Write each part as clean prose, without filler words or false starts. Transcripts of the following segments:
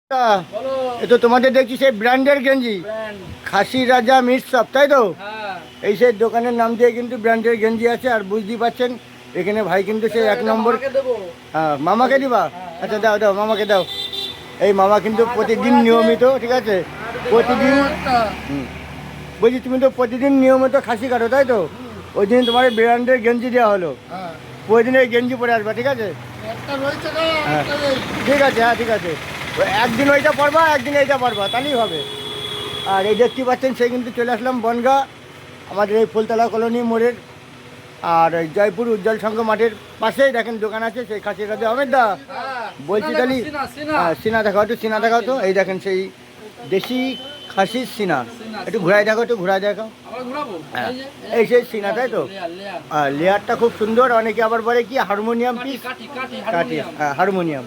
এ তো তোমাদের দেখছি সেই ব্র্যান্ডের গেঞ্জি, খাসি রাজা মিট শপ, তাই তো? এই সেই দোকানের নাম দিয়ে কিন্তু ব্র্যান্ডের গেঞ্জি আছে। আর বুঝতেই পারছেন এখানে ভাই কিন্তু সেই এক নম্বর। হ্যাঁ, মামাকে দিবা? আচ্ছা দাও দাও, মামাকে দাও। এই মামা কিন্তু প্রতিদিন নিয়মিত, ঠিক আছে, প্রতিদিন বলছি তুমি তো প্রতিদিন নিয়মিত খাসি কাটো, তাই তো? ওই দিন তোমার ব্র্যান্ডের গেঞ্জি দেওয়া হলো, প্রতিদিন এই গেঞ্জি পরে আসবা, ঠিক আছে? হ্যাঁ ঠিক আছে, হ্যাঁ ঠিক আছে। একদিন ওইটা পরবা, একদিন এইটা পরবা, তাহলেই হবে। আর এই দেখতে পাচ্ছেন সেই কিন্তু চলে আসলাম বনগাঁ, আমাদের এই ফুলতলা কলোনি মোড়ের। আর ওই জয়পুর উজ্জ্বল সংঘ মাঠের পাশেই দেখেন দোকান আছে সেই খাসি রাজা। আহমেদ দা বলছি তাহলে সিনা দেখাও, একটু সিনা দেখাও তো। এই দেখেন সেই দেশি খাসির সিনা, একটু ঘুরাই দেখো, একটু ঘুরাই দেখাও। হ্যাঁ এই সেই সিনা, তাই তো? লেয়ারটা খুব সুন্দর। অনেকে আবার বলে কি হারমোনিয়াম পিস, কাঠি, হ্যাঁ হারমোনিয়াম।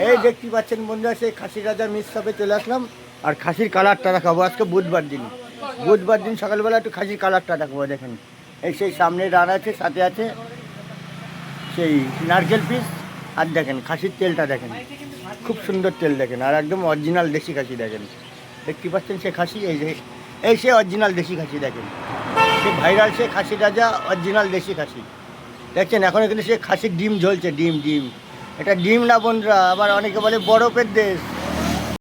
এই দেখতে পাচ্ছেন বন্ধুরা সেই খাসি রাজার মিট শপে চলে আসলাম। আর খাসির কালারটা দেখাবো, আজকে বুধবার দিন, বুধবার দিন সকালবেলা একটু খাসির কালারটা দেখাবো। দেখেন এই সেই সামনে রান আছে, সাথে আছে সেই নারকেল পিস। আর দেখেন খাসির তেলটা দেখেন, খুব সুন্দর তেল দেখেন। আর একদম অরিজিনাল দেশি খাসি দেখেন, দেখতে পাচ্ছেন সে খাসি। এই যে এই সে অরিজিনাল দেশি খাসি দেখেন, সে ভাইরাল সে খাসি রাজা অরিজিনাল দেশি খাসি দেখছেন। এখন কিন্তু সে খাসির ডিম ঝলছে, ডিম ডিম। এটা ডিম না বন্ধুরা, আবার অনেকে বলে বরফের দেশ।